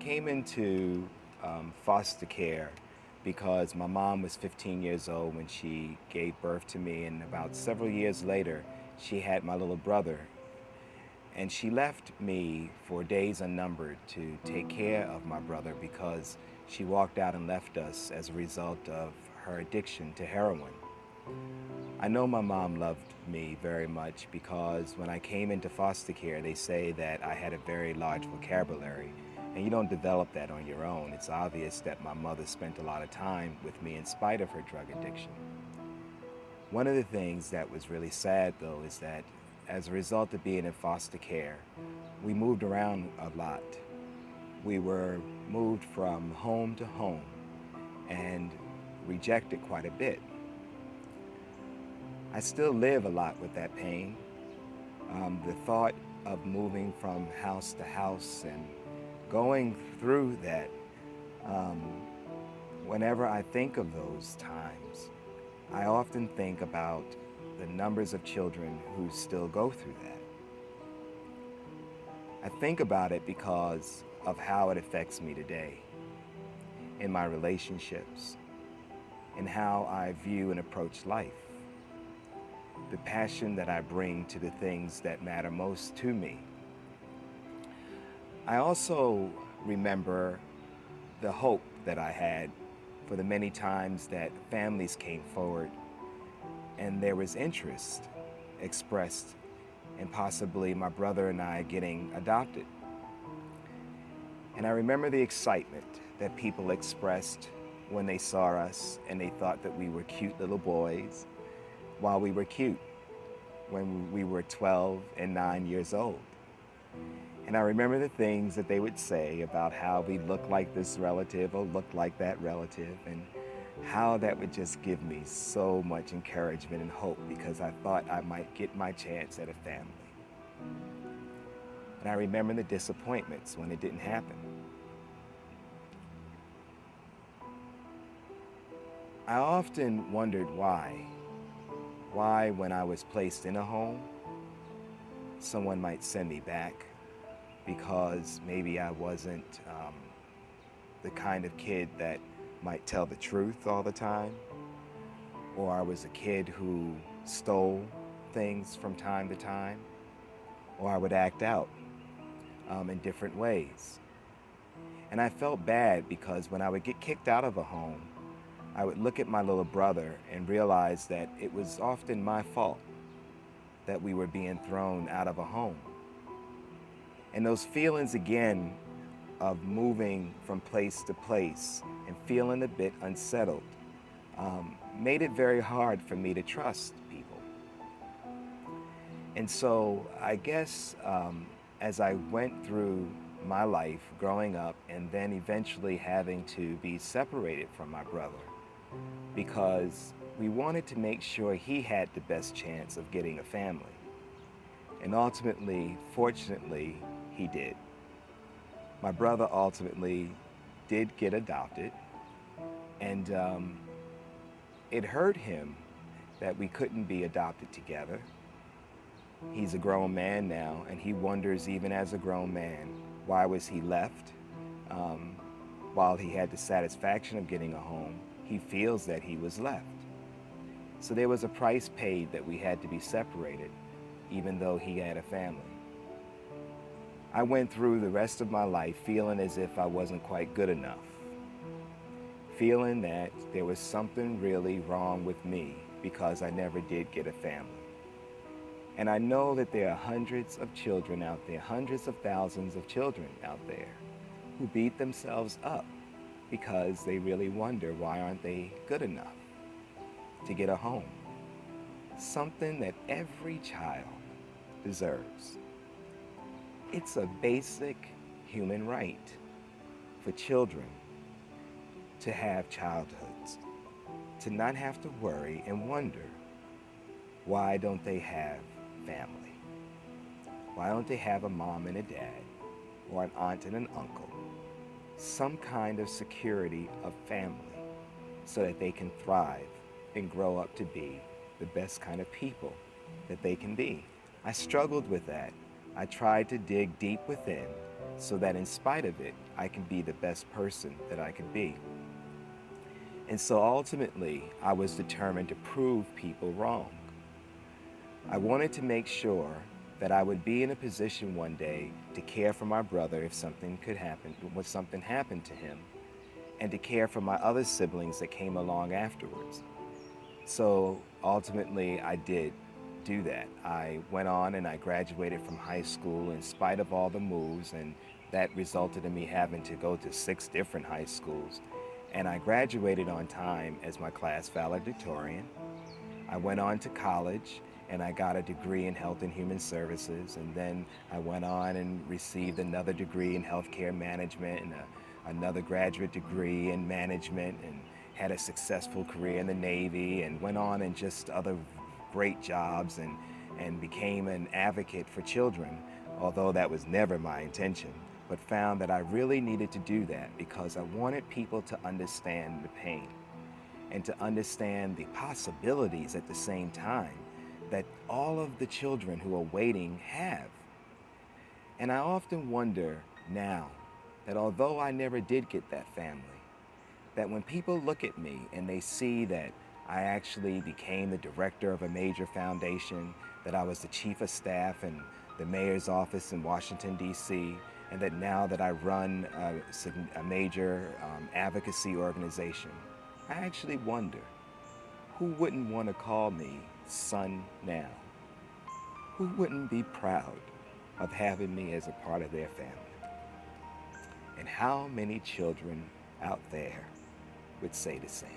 came into foster care because my mom was 15 years old when she gave birth to me, and about several years later, she had my little brother. And she left me for days unnumbered to take care of my brother because she walked out and left us as a result of her addiction to heroin. I know my mom loved me very much because when I came into foster care, they say that I had a very large vocabulary, and you don't develop that on your own. It's obvious that my mother spent a lot of time with me in spite of her drug addiction. One of the things that was really sad, though, is that as a result of being in foster care, we moved around a lot. We were moved from home to home and rejected quite a bit. I still live a lot with that pain. The thought of moving from house to house and going through that, um, whenever I think of those times, I often think about the numbers of children who still go through that. I think about it because of how it affects me today in my relationships, in how I view and approach life, the passion that I bring to the things that matter most to me. I also remember the hope that I had for the many times that families came forward and there was interest expressed in possibly my brother and I getting adopted. And I remember the excitement that people expressed when they saw us and they thought that we were cute little boys while we were cute when we were 12 and 9 years old. And I remember the things that they would say about how we looked like this relative or looked like that relative, and how that would just give me so much encouragement and hope because I thought I might get my chance at a family. And I remember the disappointments when it didn't happen. I often wondered why. Why, when I was placed in a home, someone might send me back because maybe I wasn't the kind of kid that might tell the truth all the time, or I was a kid who stole things from time to time, or I would act out in different ways. And I felt bad because when I would get kicked out of a home, I would look at my little brother and realize that it was often my fault that we were being thrown out of a home. And those feelings again of moving from place to place and feeling a bit unsettled made it very hard for me to trust people. And so I guess as I went through my life growing up and then eventually having to be separated from my brother because we wanted to make sure he had the best chance of getting a family. And ultimately, fortunately, he did. My brother ultimately did get adopted, and it hurt him that we couldn't be adopted together. He's a grown man now, and he wonders, even as a grown man, why was he left? While he had the satisfaction of getting a home, he feels that he was left. So there was a price paid that we had to be separated, even though he had a family. I went through the rest of my life feeling as if I wasn't quite good enough, feeling that there was something really wrong with me because I never did get a family. And I know that there are hundreds of children out there, hundreds of thousands of children out there who beat themselves up because they really wonder why aren't they good enough to get a home. Something that every child deserves. It's a basic human right for children to have childhoods, to not have to worry and wonder, why don't they have family? Why don't they have a mom and a dad, or an aunt and an uncle? Some kind of security of family so that they can thrive and grow up to be the best kind of people that they can be. I struggled with that. I tried to dig deep within so that in spite of it, I can be the best person that I can be. And so ultimately, I was determined to prove people wrong. I wanted to make sure that I would be in a position one day to care for my brother if something could happen, when something happened to him, and to care for my other siblings that came along afterwards. So ultimately, I did do that. I went on and I graduated from high school in spite of all the moves, and that resulted in me having to go to 6 different high schools. And I graduated on time as my class valedictorian. I went on to college and I got a degree in health and human services. And then I went on and received another degree in healthcare management and another graduate degree in management, and had a successful career in the Navy, and went on and just other great jobs, and became an advocate for children, although that was never my intention, but found that I really needed to do that because I wanted people to understand the pain and to understand the possibilities at the same time that all of the children who are waiting have. And I often wonder now that although I never did get that family, that when people look at me and they see that I actually became the director of a major foundation, that I was the chief of staff in the mayor's office in Washington, D.C., and that now that I run a major advocacy organization, I actually wonder, who wouldn't want to call me son now? Who wouldn't be proud of having me as a part of their family? And how many children out there would say the same?